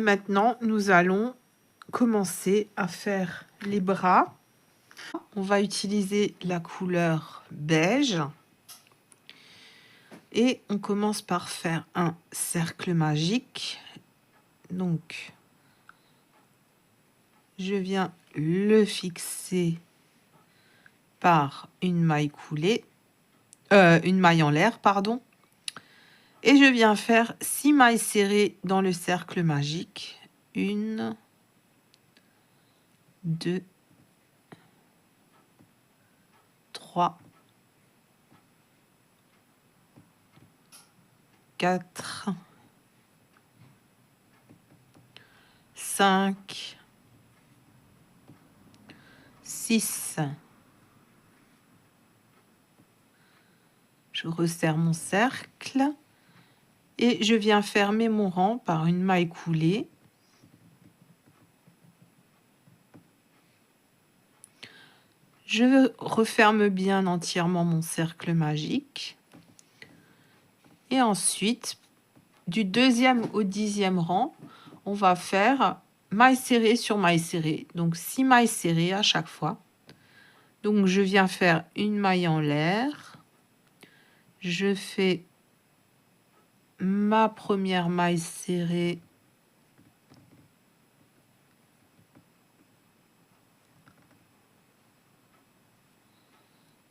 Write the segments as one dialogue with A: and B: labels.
A: maintenant, nous allons commencer à faire les bras. On va utiliser la couleur beige. Et on commence par faire un cercle magique. Donc, je viens le fixer par une maille coulée, une maille en l'air, pardon. Et je viens faire 6 mailles serrées dans le cercle magique. 1, 2, 3, 4, 5, 6. Je resserre mon cercle et je viens fermer mon rang par une maille coulée. Je referme bien entièrement mon cercle magique. Et ensuite, du 2e au 10e rang, on va faire maille serrée sur maille serrée. Donc 6 mailles serrées à chaque fois. Donc je viens faire une maille en l'air. Je fais ma première maille serrée.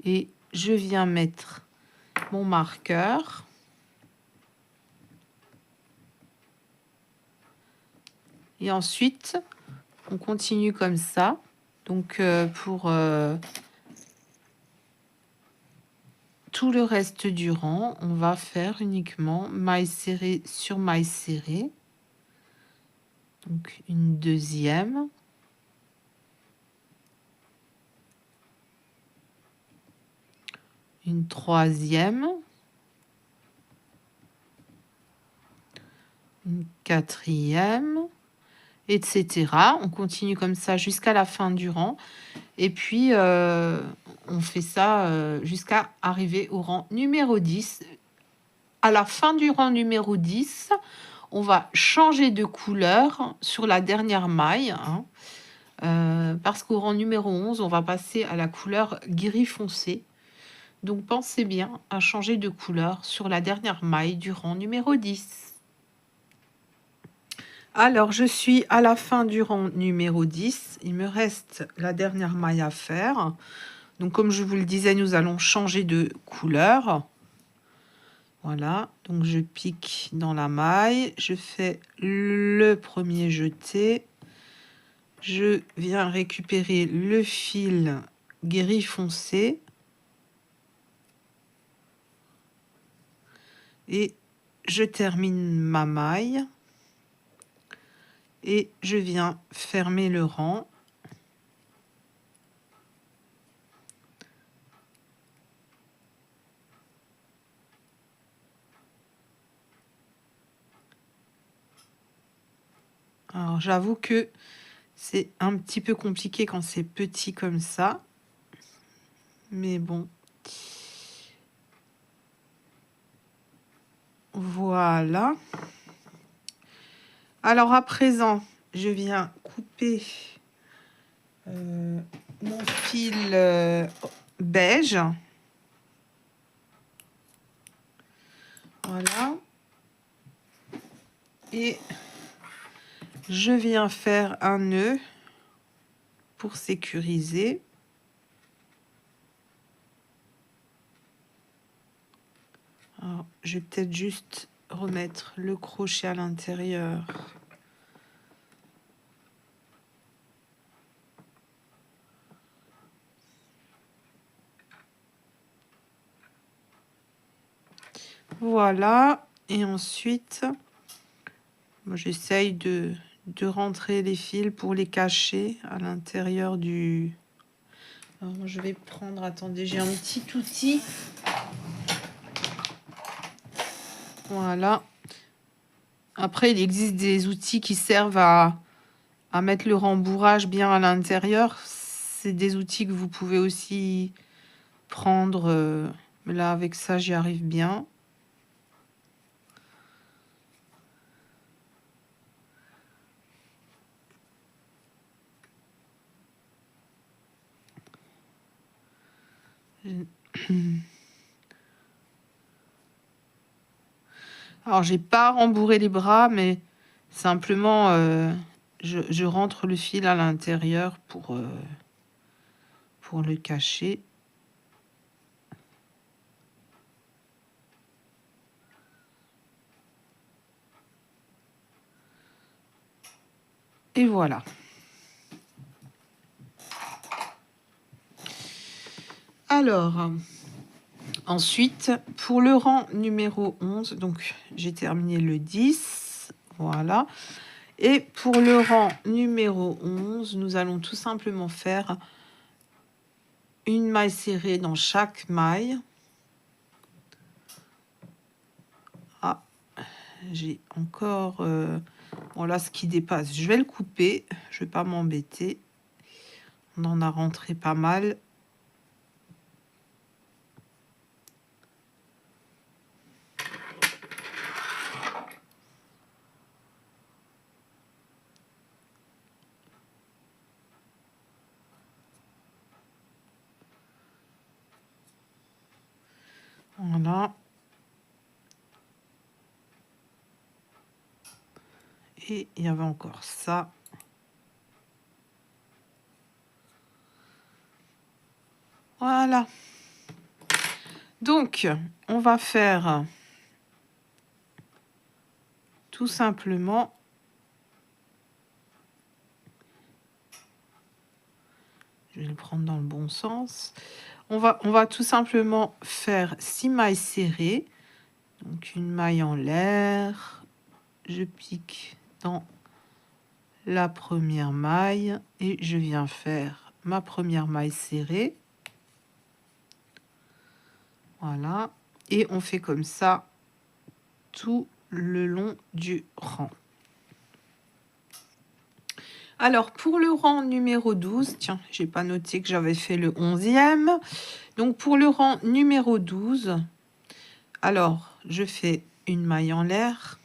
A: Et je viens mettre mon marqueur. Et ensuite, on continue comme ça. Donc, pour tout le reste du rang, on va faire uniquement maille serrée sur maille serrée. Donc, une deuxième. Une troisième. Une quatrième. Etc. On continue comme ça jusqu'à la fin du rang. Et puis, on fait ça jusqu'à arriver au rang numéro 10. À la fin du rang numéro 10, on va changer de couleur sur la dernière maille. Parce qu'au rang numéro 11, on va passer à la couleur gris foncé. Donc, pensez bien à changer de couleur sur la dernière maille du rang numéro 10. Alors, je suis à la fin du rang numéro 10. Il me reste la dernière maille à faire. Donc, comme je vous le disais, nous allons changer de couleur. Voilà. Donc, je pique dans la maille. Je fais le premier jeté. Je viens récupérer le fil gris foncé. Et je termine ma maille. Et je viens fermer le rang. Alors, j'avoue que c'est un petit peu compliqué quand c'est petit comme ça. Mais bon. Voilà. Alors, à présent, je viens couper mon fil beige. Voilà. Et je viens faire un nœud pour sécuriser. Alors, je vais peut-être juste remettre le crochet à l'intérieur. Voilà. Et ensuite, j'essaye de rentrer les fils pour les cacher à l'intérieur du... Alors, je vais prendre... Attendez, j'ai un petit outil. Voilà. Après, il existe des outils qui servent à mettre le rembourrage bien à l'intérieur. C'est des outils que vous pouvez aussi prendre. Mais là, avec ça, j'y arrive bien. Alors, j'ai pas rembourré les bras, mais simplement, je rentre le fil à l'intérieur pour le cacher. Et voilà. Alors, ensuite, pour le rang numéro 11, donc j'ai terminé le 10, voilà. Et pour le rang numéro 11, nous allons tout simplement faire une maille serrée dans chaque maille. Ah, j'ai encore... bon, là, ce qui dépasse, je vais le couper. Je vais pas m'embêter. On en a rentré pas mal. Voilà. Et il y avait encore ça. Voilà. Donc, on va faire tout simplement... Je vais le prendre dans le bon sens. On va tout simplement faire 6 mailles serrées. Donc, une maille en l'air. Je pique dans la première maille et je viens faire ma première maille serrée. Voilà. Et on fait comme ça tout le long du rang. Alors, pour le rang numéro 12, tiens, j'ai pas noté que j'avais fait le 11e. Donc, pour le rang numéro 12, alors, je fais une maille en l'air.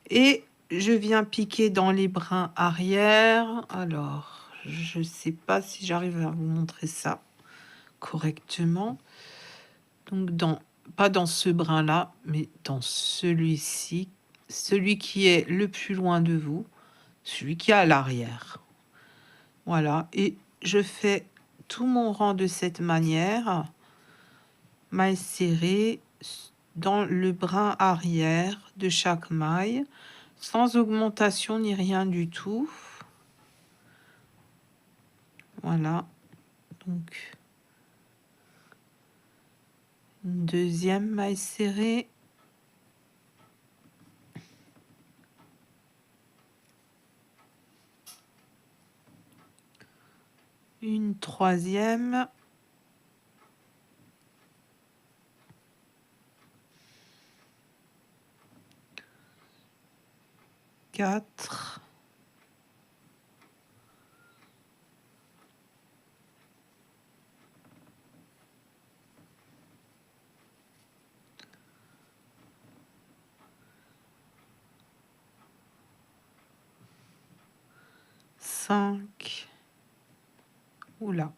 A: Et je viens piquer dans les brins arrière. Alors, je sais pas si j'arrive à vous montrer ça correctement. Donc, pas dans ce brin-là, mais dans celui-ci. Celui qui est le plus loin de vous. Celui qui est à l'arrière. Voilà, et je fais tout mon rang de cette manière. Maille serrée dans le brin arrière de chaque maille, sans augmentation ni rien du tout. Voilà, donc une deuxième maille serrée. Une troisième. Quatre. Cinq. Oula.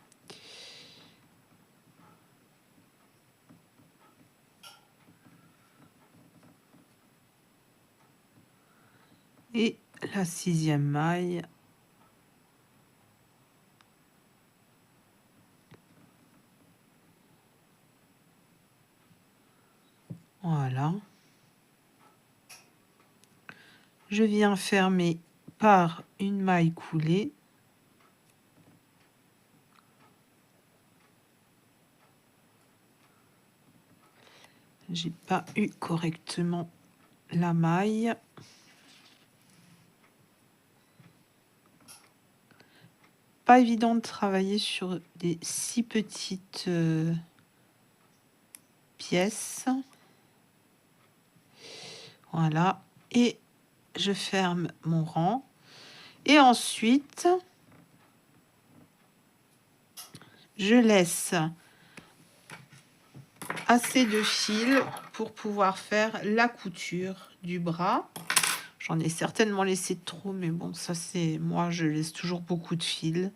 A: Et la sixième maille. Voilà. Je viens fermer par une maille coulée. J'ai pas eu correctement la maille. Pas évident de travailler sur des si petites pièces. Voilà, et je ferme mon rang. Et ensuite, je laisse assez de fil pour pouvoir faire la couture du bras. J'en ai certainement laissé trop, mais bon, ça c'est moi, je laisse toujours beaucoup de fil.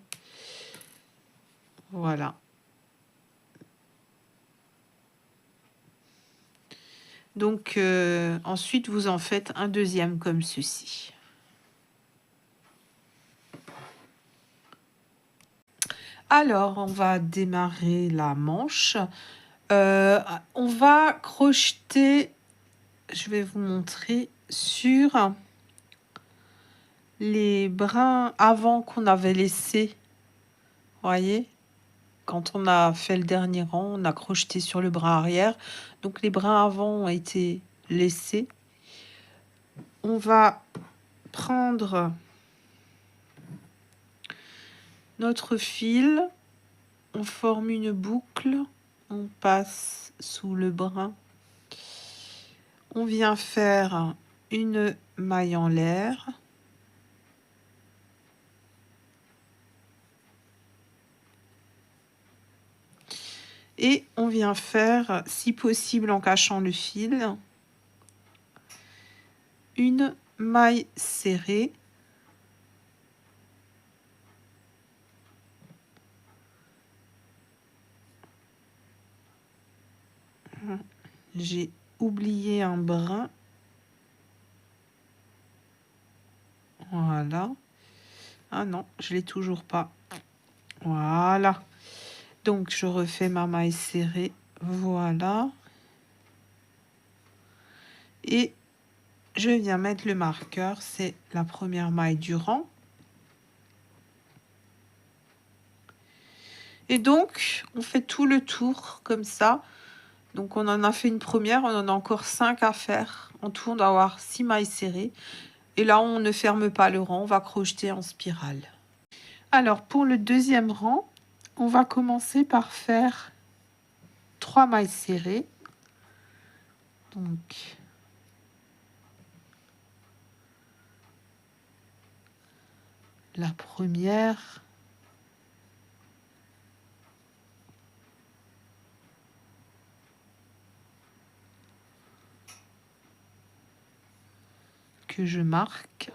A: Voilà. Donc, ensuite, vous en faites un deuxième comme ceci. Alors, on va démarrer la manche. On va crocheter, je vais vous montrer, sur les brins avant qu'on avait laissé. Voyez, quand on a fait le dernier rang, on a crocheté sur le brin arrière. Donc, les brins avant ont été laissés. On va prendre notre fil, on forme une boucle, on passe sous le brin, on vient faire une maille en l'air, et on vient faire, si possible en cachant le fil, une maille serrée. J'ai oublié un brin. Voilà. Ah non, je l'ai toujours pas. Voilà. Donc, je refais ma maille serrée. Voilà. Et je viens mettre le marqueur. C'est la première maille du rang. Et donc, on fait tout le tour comme ça. Donc, on en a fait une première. On en a encore 5 à faire. En tout, on doit avoir 6 mailles serrées. Et là, on ne ferme pas le rang. On va crocheter en spirale. Alors, pour le deuxième rang, on va commencer par faire 3 mailles serrées. Donc, la première, que je marque.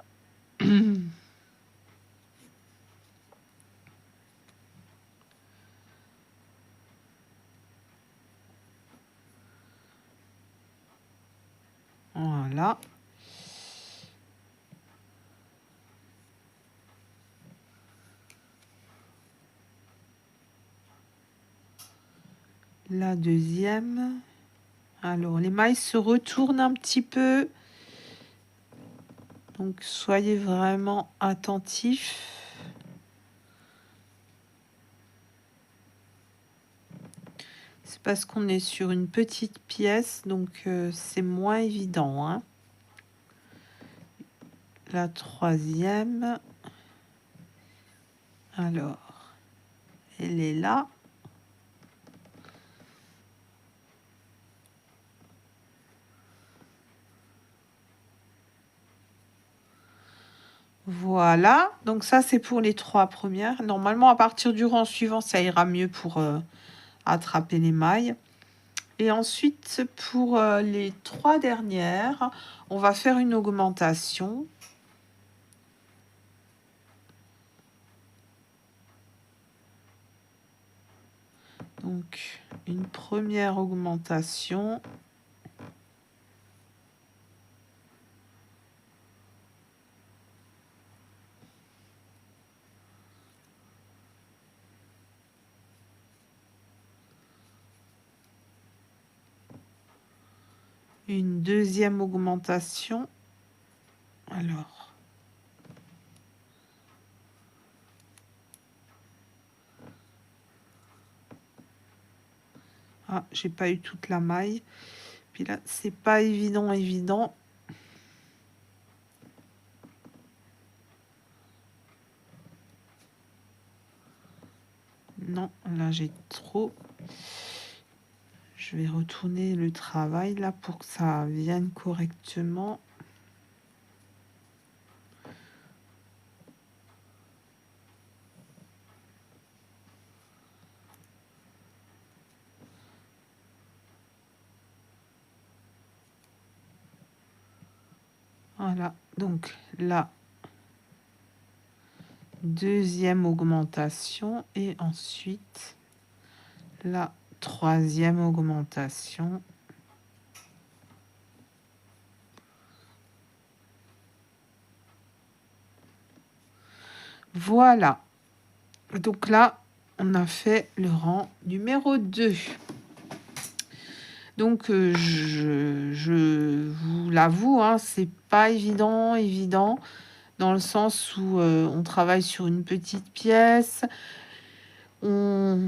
A: Voilà. La deuxième. Alors, les mailles se retournent un petit peu. Donc, soyez vraiment attentifs. C'est parce qu'on est sur une petite pièce, donc c'est moins évident, hein. La troisième. Alors, elle est là. Voilà, donc ça c'est pour les 3 premières. Normalement, à partir du rang suivant, ça ira mieux pour attraper les mailles. Et ensuite, pour les 3 dernières, on va faire une augmentation. Donc, une première augmentation. Une deuxième augmentation. Alors, ah, j'ai pas eu toute la maille. Puis là, c'est pas évident. Non, là j'ai trop. Je vais retourner le travail là pour que ça vienne correctement. Voilà, donc la deuxième augmentation et ensuite la troisième augmentation. Voilà. Donc là, on a fait le rang numéro 2. Donc, je vous l'avoue, hein, c'est pas évident, dans le sens où on travaille sur une petite pièce, on,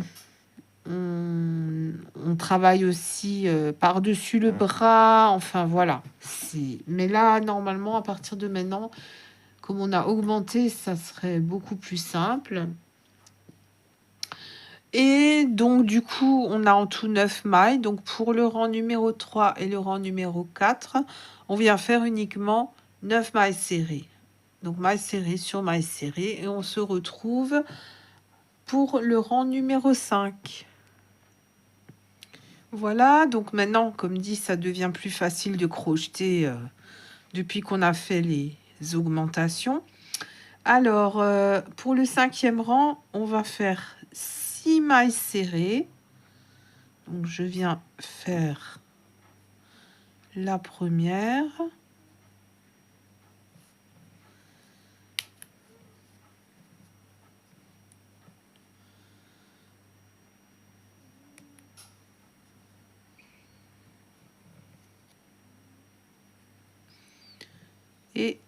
A: on travaille aussi par-dessus le bras, enfin voilà. Mais là, normalement, à partir de maintenant, comme on a augmenté, ça serait beaucoup plus simple. Et donc, du coup, on a en tout 9 mailles. Donc, pour le rang numéro 3 et le rang numéro 4, on vient faire uniquement 9 mailles serrées. Donc, mailles serrées sur mailles serrées. Et on se retrouve pour le rang numéro 5. Voilà, donc maintenant, comme dit, ça devient plus facile de crocheter depuis qu'on a fait les augmentations. Alors, pour le 5e rang, on va faire 6 mailles serrées. Donc, je viens faire la première. Et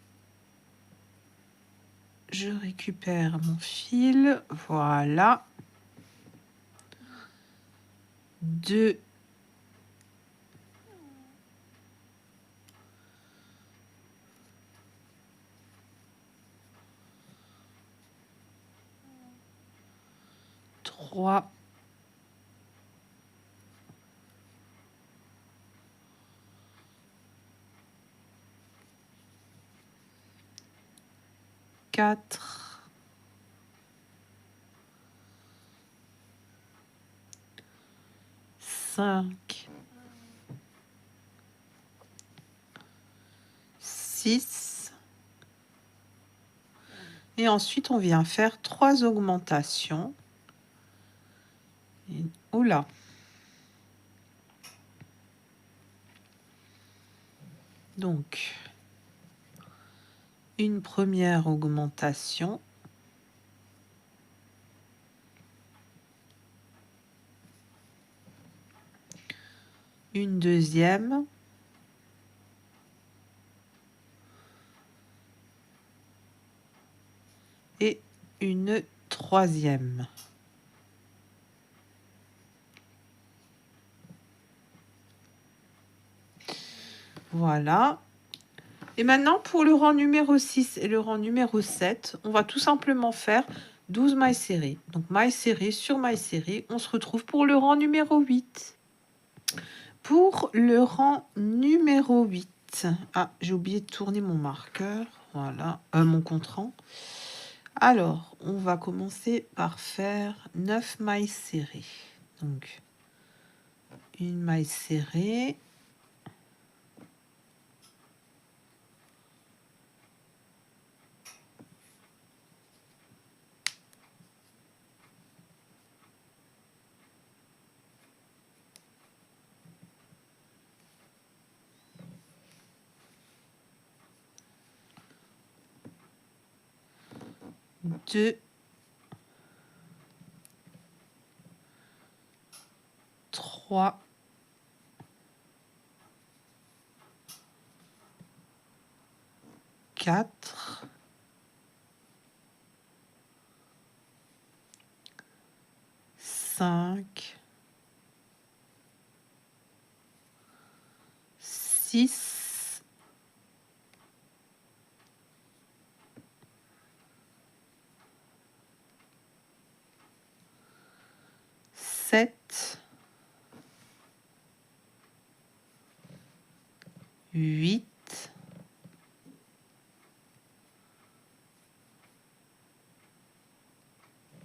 A: je récupère mon fil. Voilà. 2. 3. 4. 5. 6. Et ensuite, on vient faire 3 augmentations. Oula. Donc, une première augmentation. Une deuxième. Et une troisième. Voilà. Et maintenant, pour le rang numéro 6 et le rang numéro 7, on va tout simplement faire 12 mailles serrées. Donc, mailles serrées sur mailles serrées, on se retrouve pour le rang numéro 8. Pour le rang numéro 8, ah, j'ai oublié de tourner mon marqueur, voilà, mon compte-rang. Alors, on va commencer par faire 9 mailles serrées. Donc, une maille serrée. Deux, 3, 4, 5, 6, 7, 8,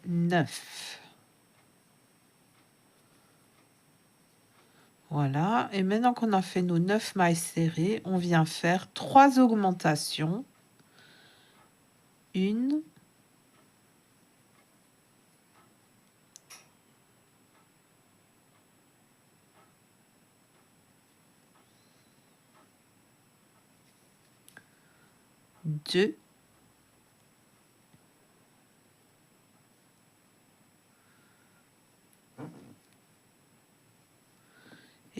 A: 9. Voilà. Et maintenant qu'on a fait nos 9 mailles serrées, on vient faire 3 augmentations. Une, deux,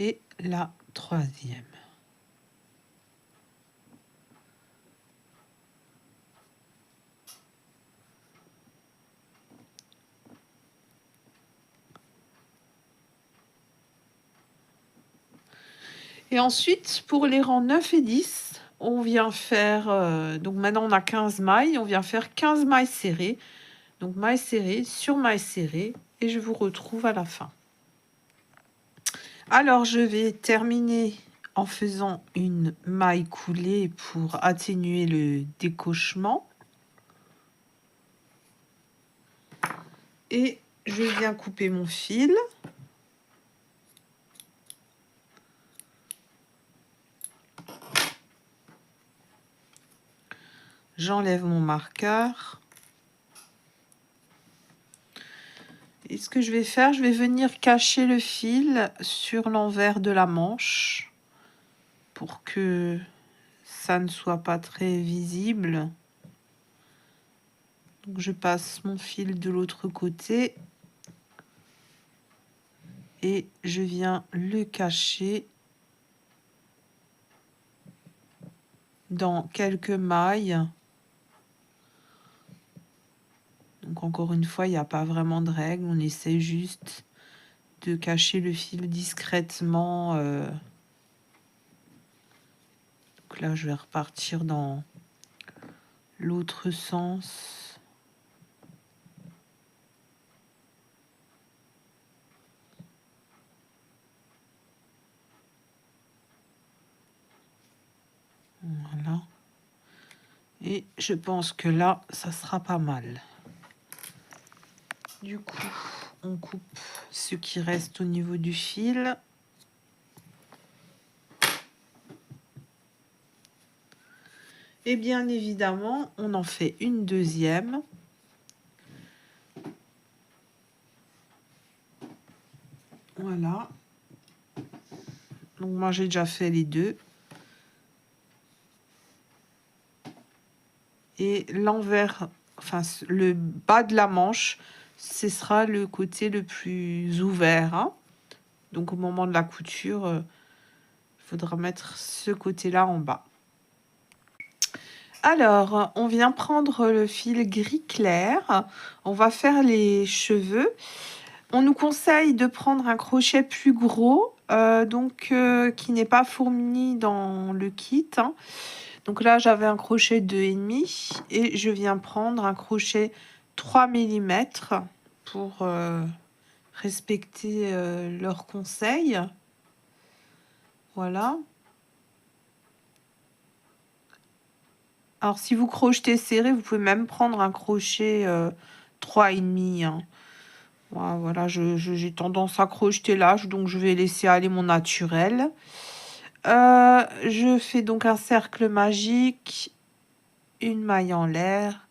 A: et la troisième. Et ensuite, pour les rangs 9 et 10, on vient faire, donc maintenant on a 15 mailles, on vient faire 15 mailles serrées. Donc mailles serrées sur mailles serrées, et je vous retrouve à la fin. Alors, je vais terminer en faisant une maille coulée pour atténuer le décochement. Et je viens couper mon fil. J'enlève mon marqueur. Et ce que je vais faire, je vais venir cacher le fil sur l'envers de la manche pour que ça ne soit pas très visible. Donc je passe mon fil de l'autre côté et je viens le cacher dans quelques mailles. Donc encore une fois, il n'y a pas vraiment de règle, on essaie juste de cacher le fil discrètement. Donc là, je vais repartir dans l'autre sens. Voilà. Et je pense que là, ça sera pas mal. Du coup, on coupe ce qui reste au niveau du fil. Et bien évidemment, on en fait une deuxième. Voilà. Donc moi, j'ai déjà fait les deux. Et l'envers, enfin le bas de la manche, ce sera le côté le plus ouvert, hein. Donc au moment de la couture, il faudra mettre ce côté-là en bas. Alors, on vient prendre le fil gris clair. On va faire les cheveux. On nous conseille de prendre un crochet plus gros, qui n'est pas fourni dans le kit, hein. Donc là, j'avais un crochet 2,5 et je viens prendre un crochet 3 mm pour respecter leurs conseils. Voilà. Alors, si vous crochetez serré, vous pouvez même prendre un crochet 3,5, hein. Voilà, j'ai tendance à crocheter l'âge, donc je vais laisser aller mon naturel. Je fais donc un cercle magique, une maille en l'air,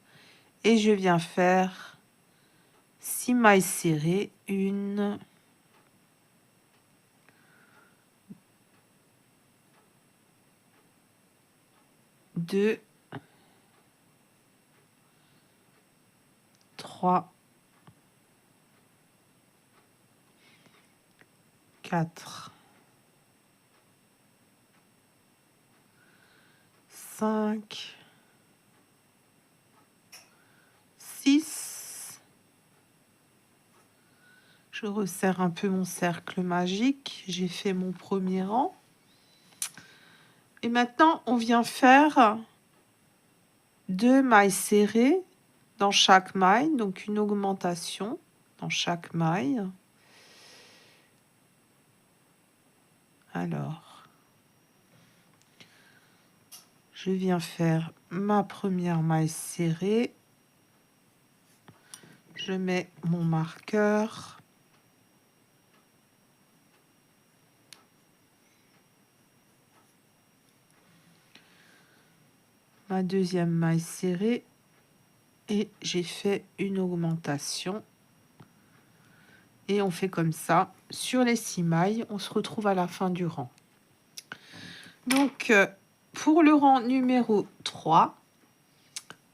A: et je viens faire 6 mailles serrées, 1, 2, 3, 4, 5, 6. Je resserre un peu mon cercle magique. J'ai fait mon premier rang. Et maintenant, on vient faire 2 mailles serrées dans chaque maille, donc une augmentation dans chaque maille. Alors, je viens faire ma première maille serrée. Je mets mon marqueur. Ma deuxième maille serrée. Et j'ai fait une augmentation. Et on fait comme ça sur les 6 mailles. On se retrouve à la fin du rang. Donc, pour le rang numéro 3,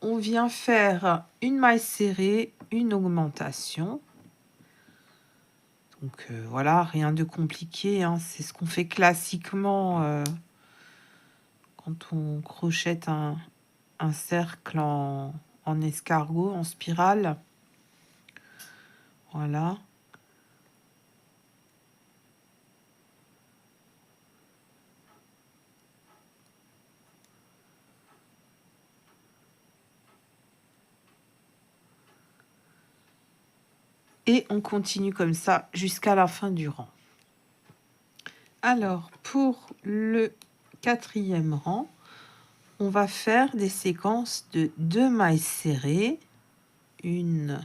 A: on vient faire une maille serrée, une augmentation. Donc voilà, rien de compliqué, hein. C'est ce qu'on fait classiquement quand on crochette un cercle en escargot, en spirale. Voilà. Et on continue comme ça jusqu'à la fin du rang. Alors, pour le 4e rang, on va faire des séquences de 2 mailles serrées, une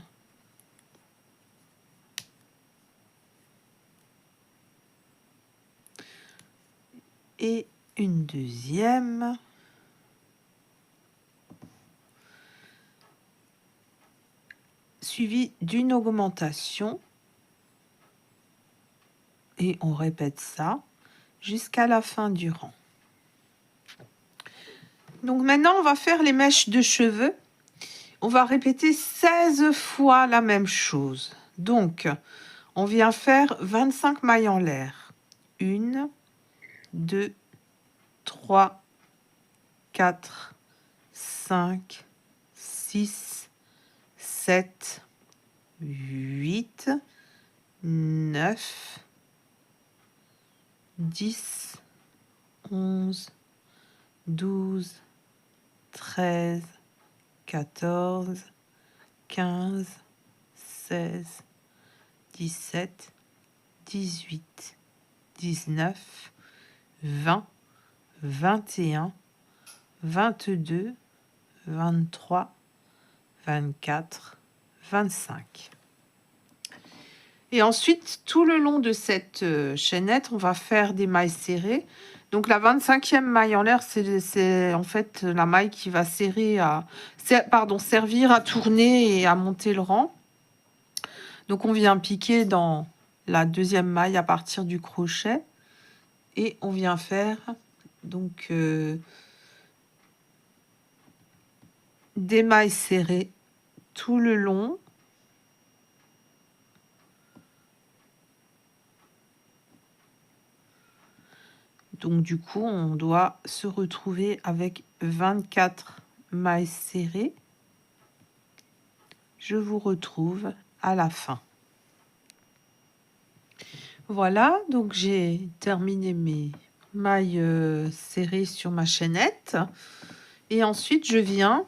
A: et une deuxième, suivie d'une augmentation, et on répète ça jusqu'à la fin du rang. Donc maintenant, on va faire les mèches de cheveux. On va répéter 16 fois la même chose. Donc, on vient faire 25 mailles en l'air. 1, 2, 3, 4, 5, 6, 7, 8, 9, 10, 11, 12, 13, 14, 15, 16, 17, 18, 19, 20, 21, 22, 23, 24, 25. Et ensuite, tout le long de cette chaînette, on va faire des mailles serrées. Donc la 25e maille en l'air, c'est en fait la maille qui va servir à tourner et à monter le rang. Donc on vient piquer dans la 2e maille à partir du crochet et on vient faire donc des mailles serrées tout le long. Donc du coup, on doit se retrouver avec 24 mailles serrées. Je vous retrouve à la fin. Voilà, donc j'ai terminé mes mailles serrées sur ma chaînette. Et ensuite, je viens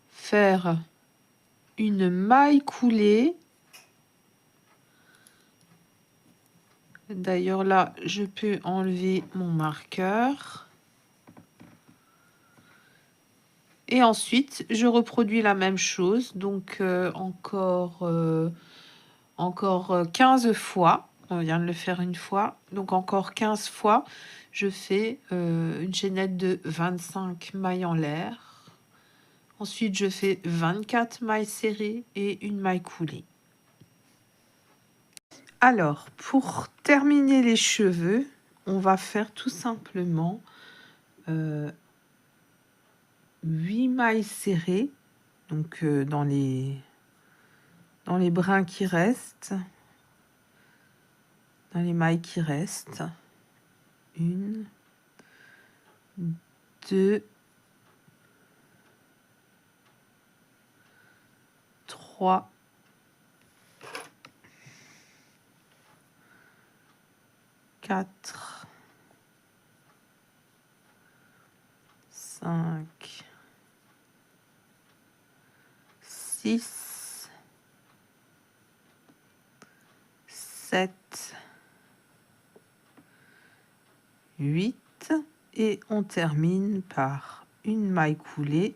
A: faire une maille coulée. D'ailleurs, là, je peux enlever mon marqueur. Et ensuite, je reproduis la même chose. Donc, encore 15 fois. On vient de le faire une fois. Donc, encore 15 fois, je fais une chaînette de 25 mailles en l'air. Ensuite, je fais 24 mailles serrées et une maille coulée. Alors, pour terminer les cheveux, on va faire tout simplement 8 mailles serrées, donc dans les brins qui restent, dans les mailles qui restent. 1, 2, 3, 4, 5, 6, 7, 8 et on termine par une maille coulée.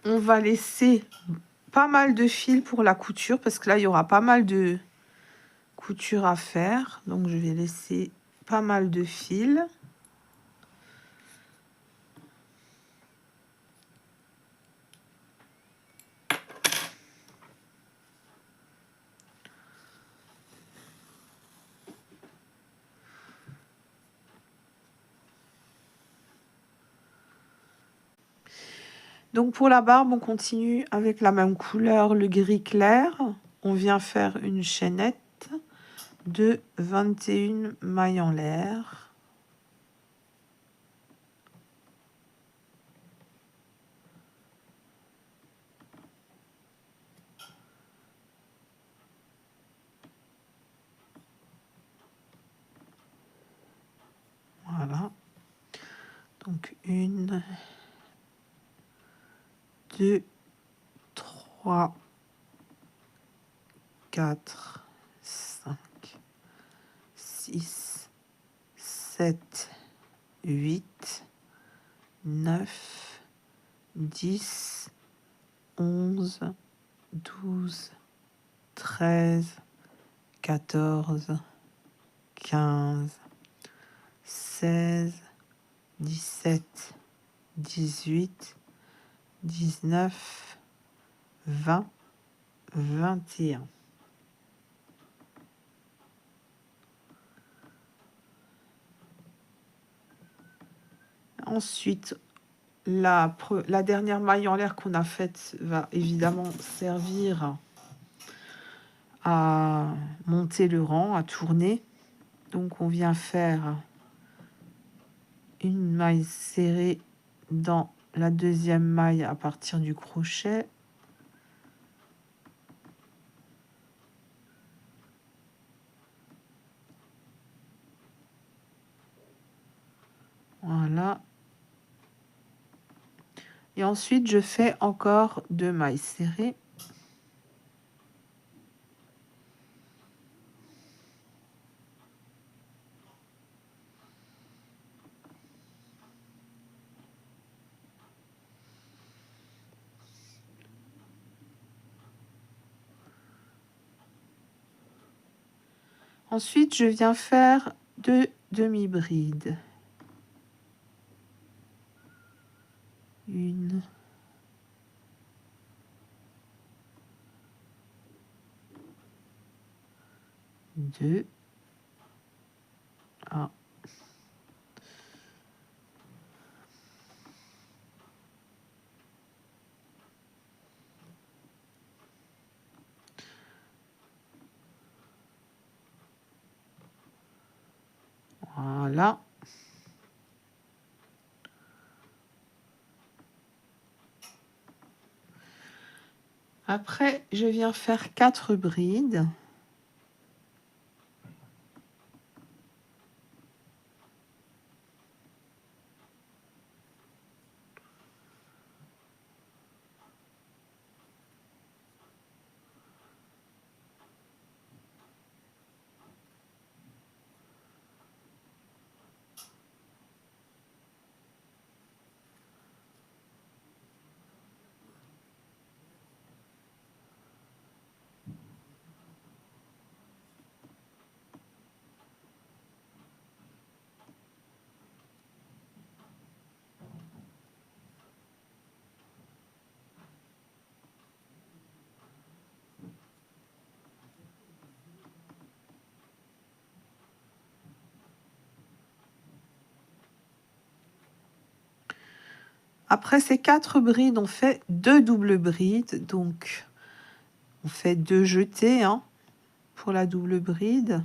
A: On va laisser pas mal de fil pour la couture parce que là, il y aura pas mal de couture à faire. Donc, je vais laisser pas mal de fil. Donc pour la barbe, on continue avec la même couleur, le gris clair. On vient faire une chaînette de 21 mailles en l'air. Voilà. Donc 1, 2, 3, 4, 5, 6, 7, 8, 9, 10, 11, 12, 13, 14, 15, 16, 17, 18, 19, 20, 21. Ensuite, la dernière maille en l'air qu'on a faite va évidemment servir à monter le rang, à tourner. Donc on vient faire une maille serrée dans la deuxième maille à partir du crochet. Voilà. Et ensuite, je fais encore 2 mailles serrées. Ensuite, je viens faire 2 demi-brides. Une. Deux. Ah. Voilà. Après, je viens faire 4 brides. Après ces 4 brides, on fait 2 doubles brides. Donc, on fait 2 jetés hein, pour la double bride.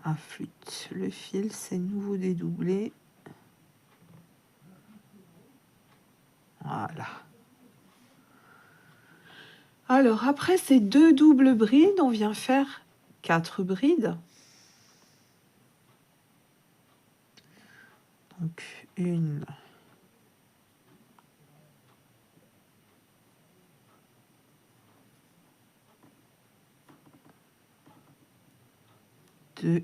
A: Affûte le fil, c'est nouveau dédoublé. Voilà. Alors, après ces 2 doubles brides, on vient faire 4 brides. Donc, 1, 2,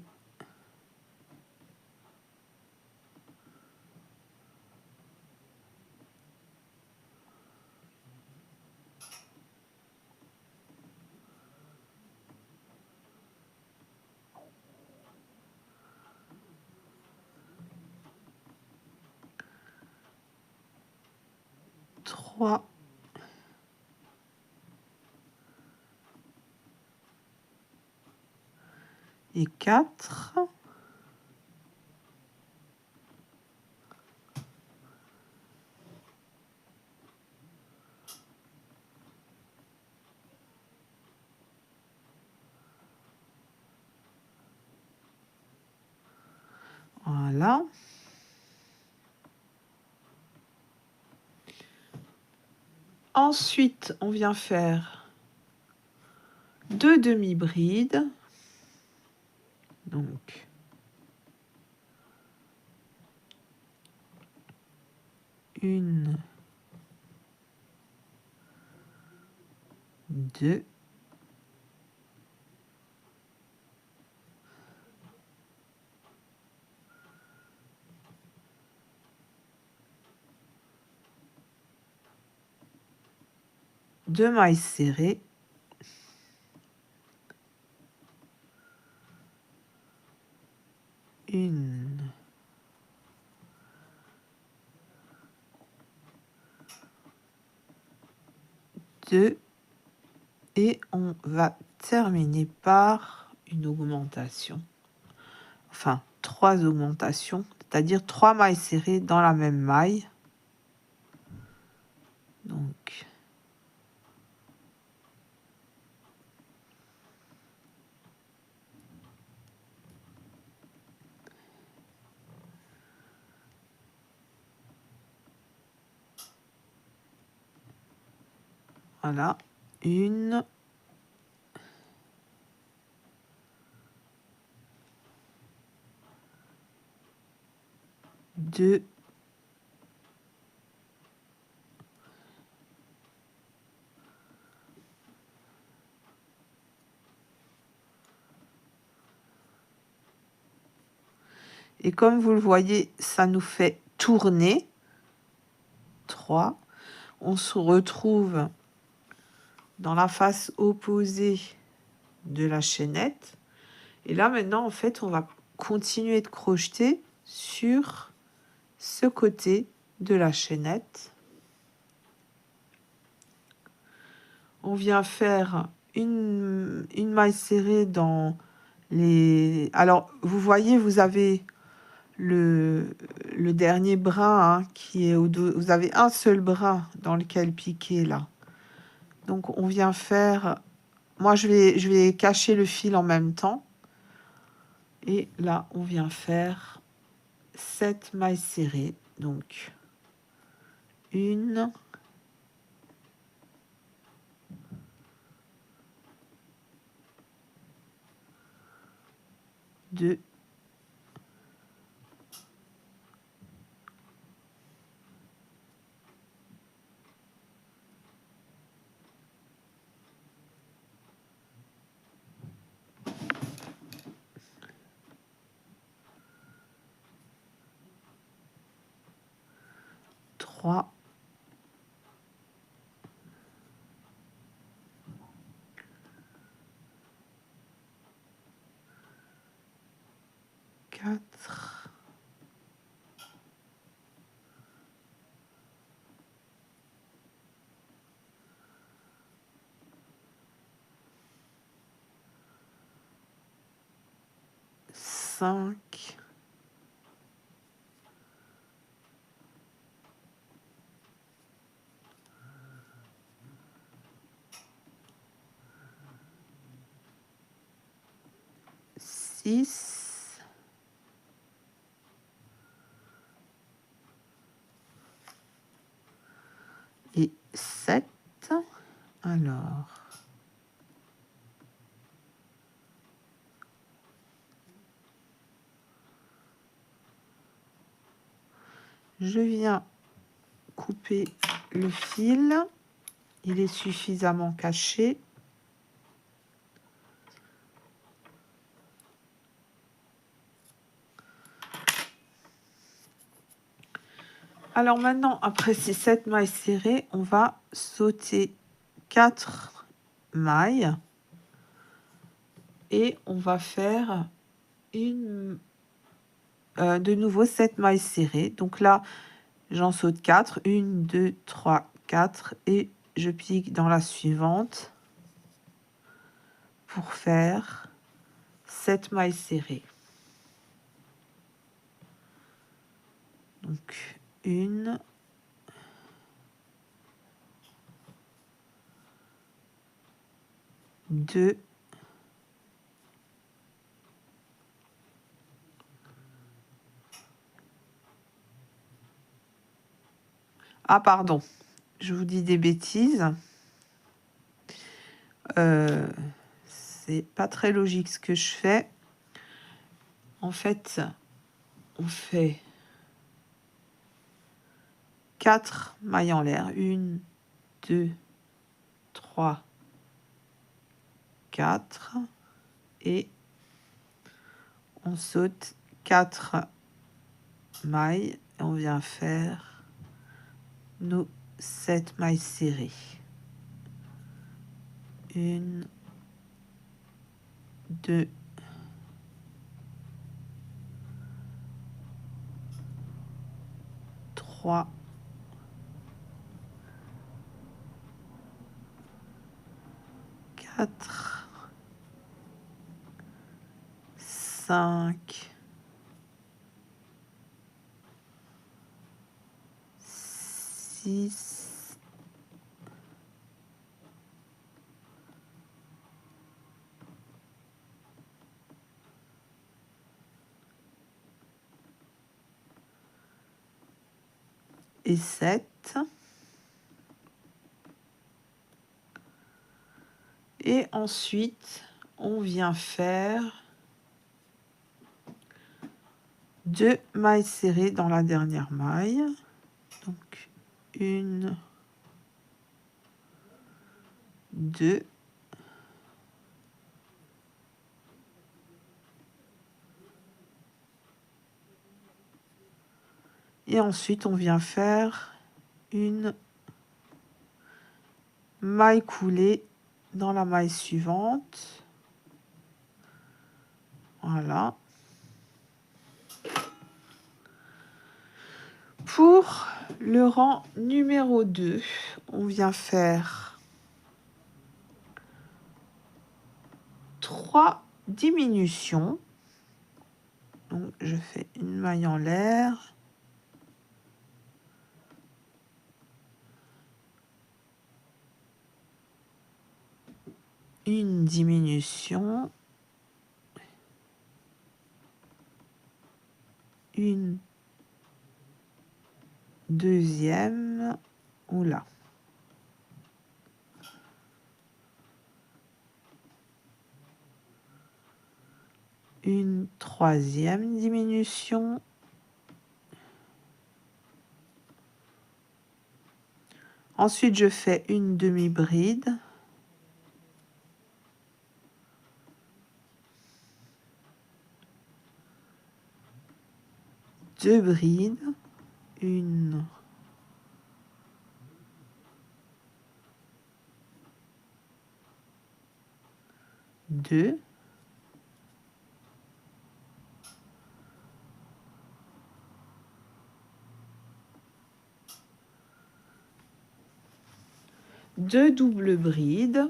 A: 3 et 4. Voilà. Ensuite, on vient faire 2 demi-brides. Donc, une, 2, deux mailles serrées, une, 2 et on va terminer par une augmentation. Enfin, 3 augmentations, c'est-à-dire 3 mailles serrées dans la même maille. Donc, voilà, une, 2, et comme vous le voyez, ça nous fait tourner 3. On se retrouve dans la face opposée de la chaînette. Et là, maintenant, en fait, on va continuer de crocheter sur ce côté de la chaînette. On vient faire une maille serrée dans les... Alors, vous voyez, vous avez le dernier brin hein, qui est au dos. Vous avez un seul brin dans lequel piquer là. Donc, on vient faire... Moi, je vais cacher le fil en même temps. Et là, on vient faire 7 mailles serrées. Donc, une, 2, 3, 4, 5, 6, et 7. Alors, je viens couper le fil. Il est suffisamment caché. Alors maintenant, après ces 7 mailles serrées, on va sauter 4 mailles et on va faire de nouveau 7 mailles serrées. Donc là, j'en saute 4, 1, 2, 3, 4 et je pique dans la suivante pour faire 7 mailles serrées. Donc 1, 2, ah pardon, je vous dis des bêtises. C'est pas très logique ce que je fais. En fait, on fait 4 mailles en l'air. 1, 2, 3, 4. Et on saute 4 mailles. Et on vient faire nos 7 mailles serrées. 1, 2, 3, 4, 5, 6, et 7. Et ensuite, on vient faire 2 mailles serrées dans la dernière maille. Donc 1, 2. Et ensuite, on vient faire une maille coulée dans la maille suivante. Voilà. Pour le rang numéro 2, on vient faire 3 diminutions. Donc, je fais une maille en l'air. Une diminution. Une deuxième. Oula. Une troisième diminution. Ensuite, je fais une demi-bride. Deux brides. Une. Deux. Deux doubles brides.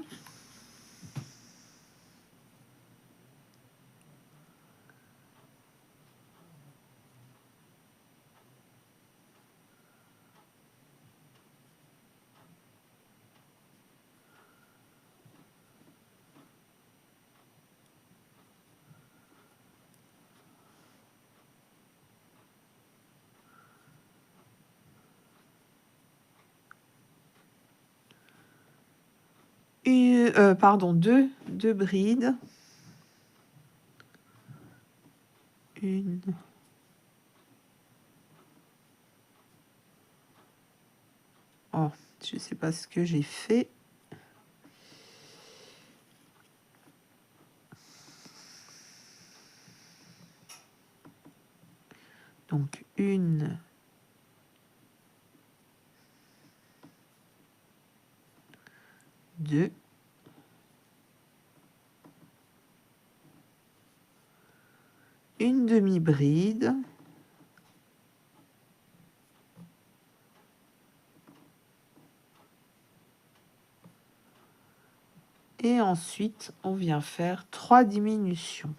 A: Pardon, deux brides. Une. Oh, je ne sais pas ce que j'ai fait. Donc, une, 2, une demi-bride, et ensuite on vient faire 3 diminutions.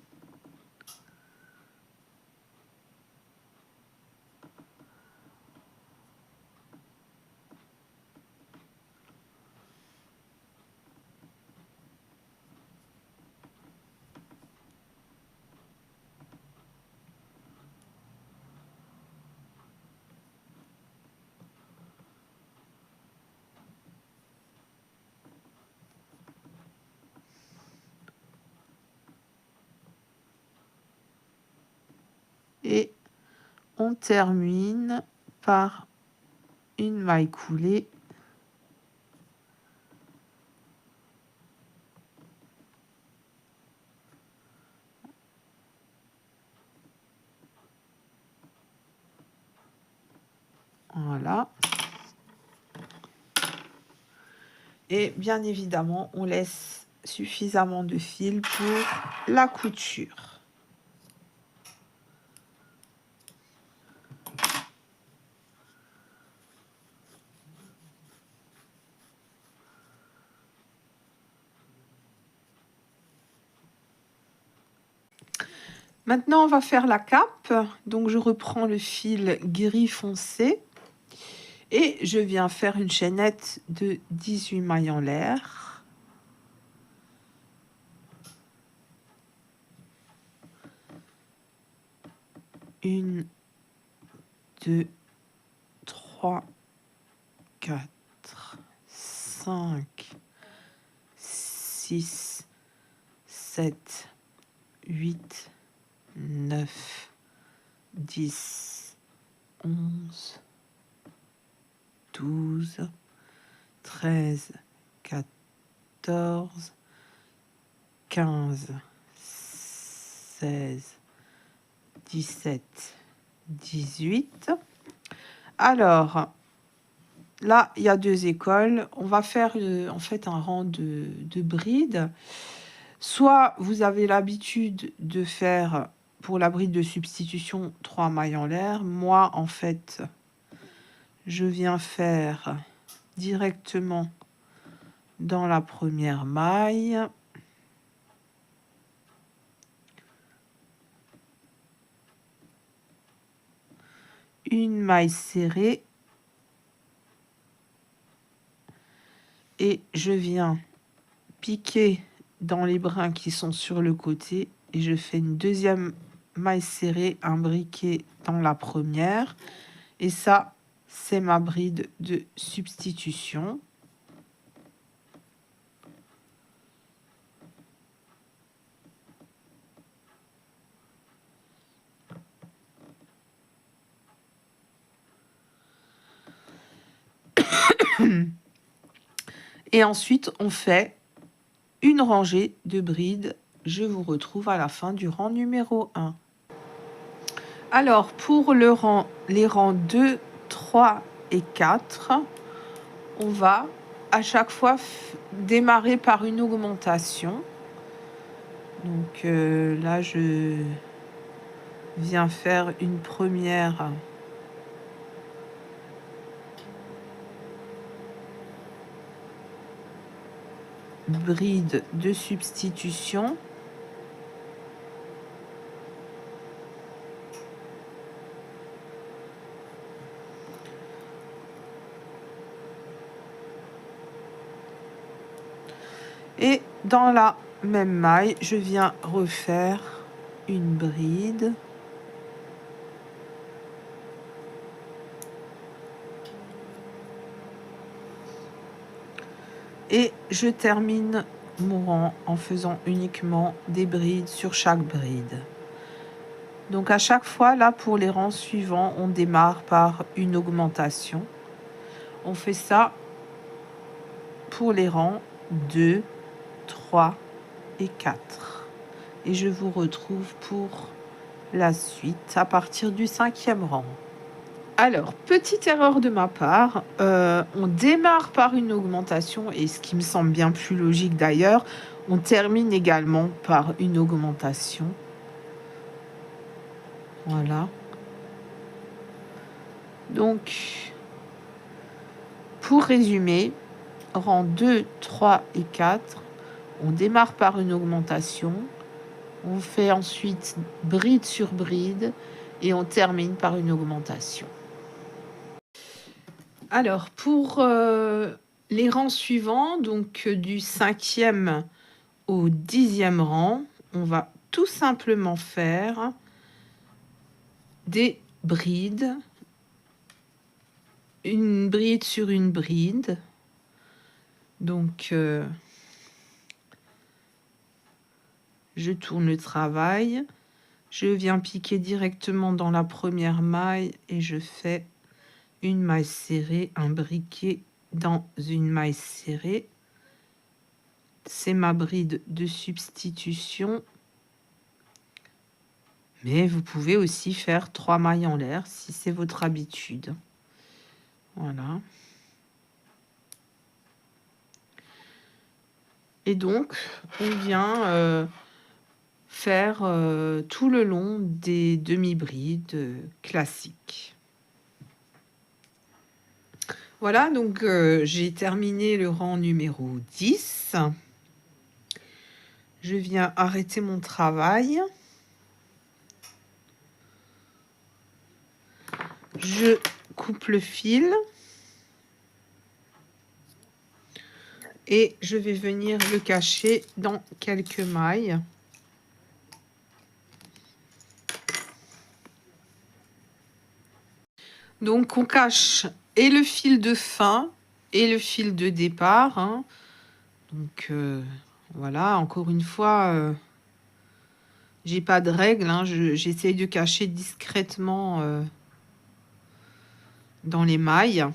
A: Et on termine par une maille coulée voilà. Et bien évidemment, on laisse suffisamment de fil pour la couture. Maintenant, on va faire la cape. Donc, je reprends le fil gris foncé et je viens faire une chaînette de 18 mailles en l'air. Une, 2, 3, 4, 5, 6, 7, 8, 9, 10, 11, 12, 13, 14, 15, 16, 17, 18. Alors, là, il y a 2 écoles. On va faire en fait un rang de brides. Soit vous avez l'habitude de faire pour la bride de substitution 3 mailles en l'air. Moi, en fait, je viens faire directement dans la première maille. Une maille serrée. Et je viens piquer dans les brins qui sont sur le côté et je fais une deuxième maille serrée imbriquée dans la première. Et ça, c'est ma bride de substitution. Et ensuite, on fait une rangée de brides. Je vous retrouve à la fin du rang numéro 1. Alors, pour les rangs 2, 3 et 4, on va à chaque fois démarrer par une augmentation. Donc là, je viens faire une première bride de substitution. Et dans la même maille, je viens refaire une bride. Et je termine mon rang en faisant uniquement des brides sur chaque bride. Donc à chaque fois, là, pour les rangs suivants, on démarre par une augmentation. On fait ça pour les rangs 2, 3 et 4. Et je vous retrouve pour la suite à partir du 5e rang. Alors, petite erreur de ma part, on démarre par une augmentation et ce qui me semble bien plus logique d'ailleurs, on termine également par une augmentation. Voilà. Donc, pour résumer, rang 2, 3 et 4, on démarre par une augmentation, on fait ensuite bride sur bride et on termine par une augmentation. Alors, pour les rangs suivants, donc du 5e au 10e rang, on va tout simplement faire des brides, une bride sur une bride. Donc, je tourne le travail, je viens piquer directement dans la première maille et je fais une maille serrée, un briquet dans une maille serrée. C'est ma bride de substitution. Mais vous pouvez aussi faire 3 mailles en l'air si c'est votre habitude. Voilà. Et donc, on vient faire tout le long des demi-brides classiques. Voilà, donc j'ai terminé le rang numéro 10. Je viens arrêter mon travail. Je coupe le fil. Et je vais venir le cacher dans quelques mailles. Donc, on cache et le fil de fin et le fil de départ. Hein. Donc, voilà, encore une fois, j'ai pas de règle. Hein. J'essaye de cacher discrètement dans les mailles.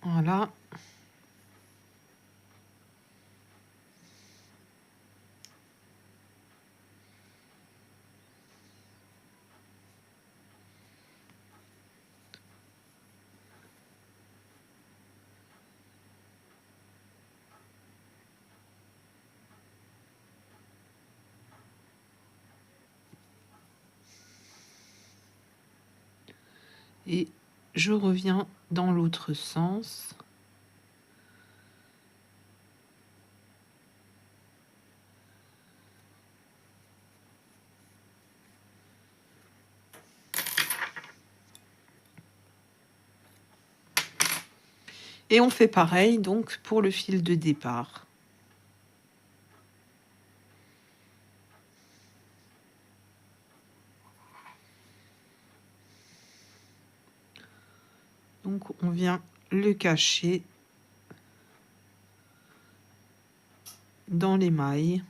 A: Voilà. Et je reviens dans l'autre sens. Et on fait pareil donc pour le fil de départ. Donc on vient le cacher dans les mailles.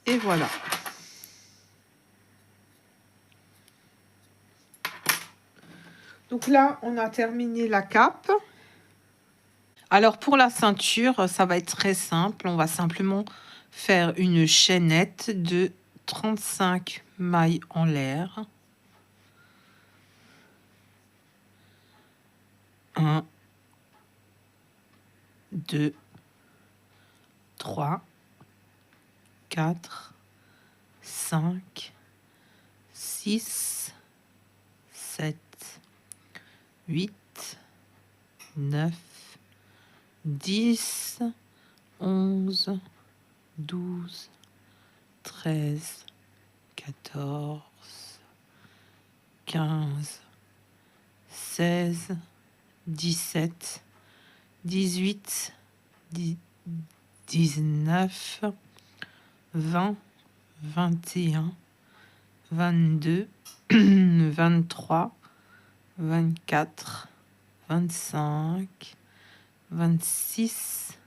A: Et voilà. Donc là, on a terminé la cape. Alors pour la ceinture, ça va être très simple. On va simplement faire une chaînette de 35 mailles en l'air. 1, 2, 3, 4, 5, 6, 7, 8, 9, 10, 11, 12, 13, 14, 15, 16, 17, 18, 19, 20, 21, 22, 23, 24, 25, 26,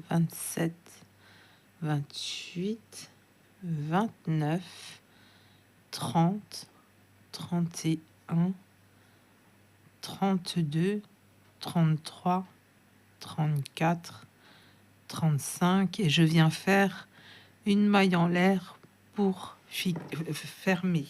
A: 27, 28, 29, 30, 31, 32, 33, 34, 35 et je viens faire une maille en l'air pour fermer.